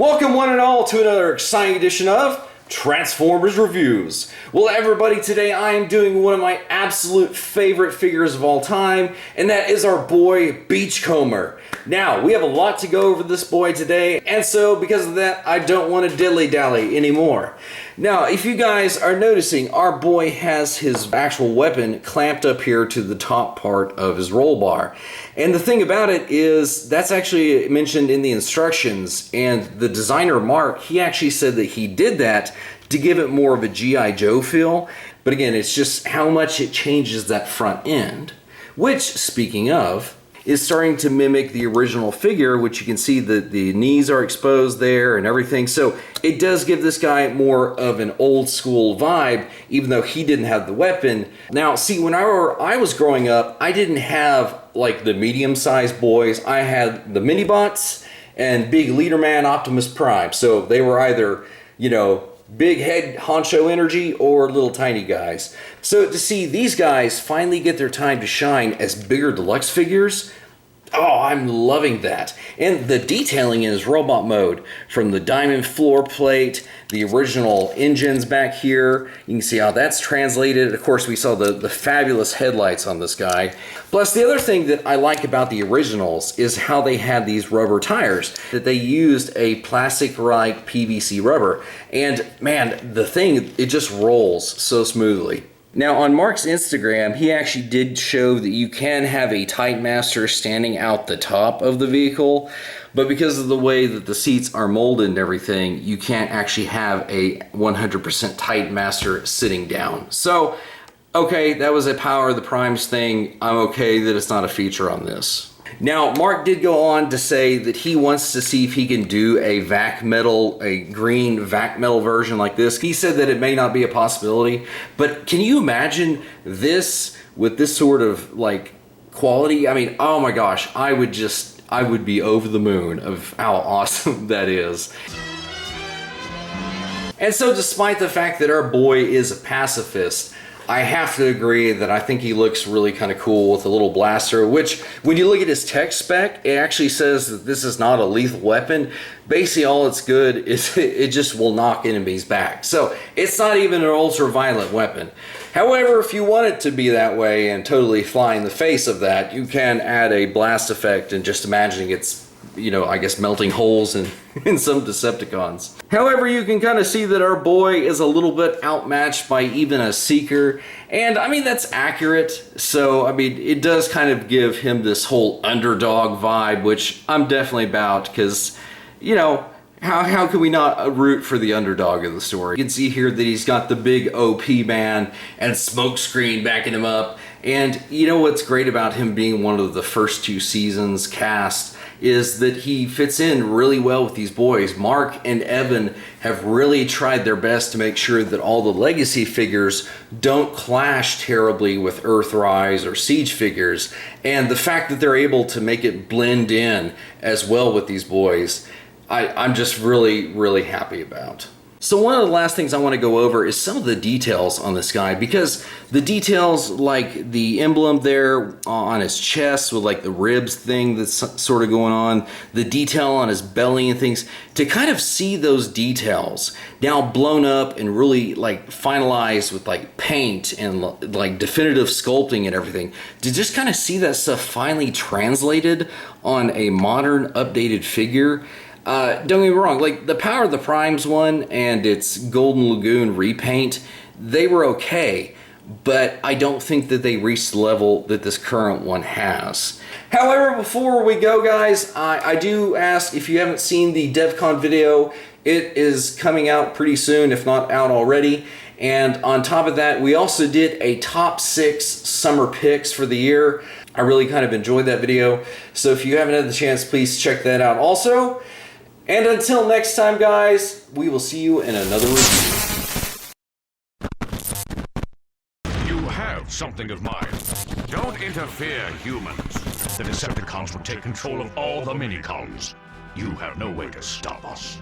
Welcome one and all to another exciting edition of Transformers Reviews. Well, everybody, today I am doing one of my absolute favorite figures of all time, and that is our boy Beachcomber. Now, we have a lot to go over this boy today, and so because of that, I don't want to dilly-dally anymore. Now, if you guys are noticing, our boy has his actual weapon clamped up here to the top part of his roll bar. And the thing about it is, that's actually mentioned in the instructions, and the designer, Mark, he actually said that he did that to give it more of a G.I. Joe feel. But again, it's just how much it changes that front end. Which, speaking of, is starting to mimic the original figure, which you can see that the knees are exposed there and everything. So it does give this guy more of an old school vibe, even though he didn't have the weapon. Now, see, when I was growing up, I didn't have like the medium-sized boys. I had the mini-bots and big leader man Optimus Prime. So they were either, you know, big head honcho energy or little tiny guys. So to see these guys finally get their time to shine as bigger deluxe figures, oh, I'm loving that. And the detailing in his robot mode, from the diamond floor plate, the original engines back here, you can see how that's translated. Of course, we saw the fabulous headlights on this guy. Plus, the other thing that I like about the originals is how they had these rubber tires, that they used a plastic-like PVC rubber. And man, the thing, it just rolls so smoothly. Now, on Mark's Instagram, he actually did show that you can have a Tight Master standing out the top of the vehicle, but because of the way that the seats are molded and everything, you can't actually have a 100% Tight Master sitting down. So, okay, that was a Power of the Primes thing. I'm okay that it's not a feature on this. Now, Mark did go on to say that he wants to see if he can do a vac metal, a green vac metal version like this. He said that it may not be a possibility, but can you imagine this with this sort of like quality? I mean, oh my gosh, I would be over the moon of how awesome that is. And so despite the fact that our boy is a pacifist, I have to agree that I think he looks really kind of cool with a little blaster, which when you look at his tech spec, it actually says that this is not a lethal weapon. Basically, all it's good is it just will knock enemies back. So it's not even an ultra-violent weapon. However, if you want it to be that way and totally fly in the face of that, you can add a blast effect and just imagining it's, you know, I guess melting holes in some Decepticons. However, you can kind of see that our boy is a little bit outmatched by even a Seeker. And I mean, that's accurate. So, I mean, it does kind of give him this whole underdog vibe, which I'm definitely about because, you know, how can we not root for the underdog of the story? You can see here that he's got the big OP man and smoke screen backing him up. And you know what's great about him being one of the first two seasons cast is that he fits in really well with these boys. Mark and Evan have really tried their best to make sure that all the legacy figures don't clash terribly with Earthrise or Siege figures. And the fact that they're able to make it blend in as well with these boys, I'm just really, really happy about. So one of the last things I want to go over is some of the details on this guy, because the details like the emblem there on his chest with like the ribs thing that's sort of going on, the detail on his belly and things, to kind of see those details now blown up and really like finalized with like paint and like definitive sculpting and everything, to just kind of see that stuff finally translated on a modern updated figure. Don't get me wrong, like the Power of the Primes one and its Golden Lagoon repaint, they were okay, but I don't think that they reached the level that this current one has. However, before we go, guys, I do ask if you haven't seen the DevCon video. It is coming out pretty soon, if not out already. And on top of that, we also did a top 6 summer picks for the year. I really kind of enjoyed that video. So if you haven't had the chance, please check that out also. And until next time, guys, we will see you in another review. You have something of mine. Don't interfere, humans. The Decepticons will take control of all the Minicons. You have no way to stop us.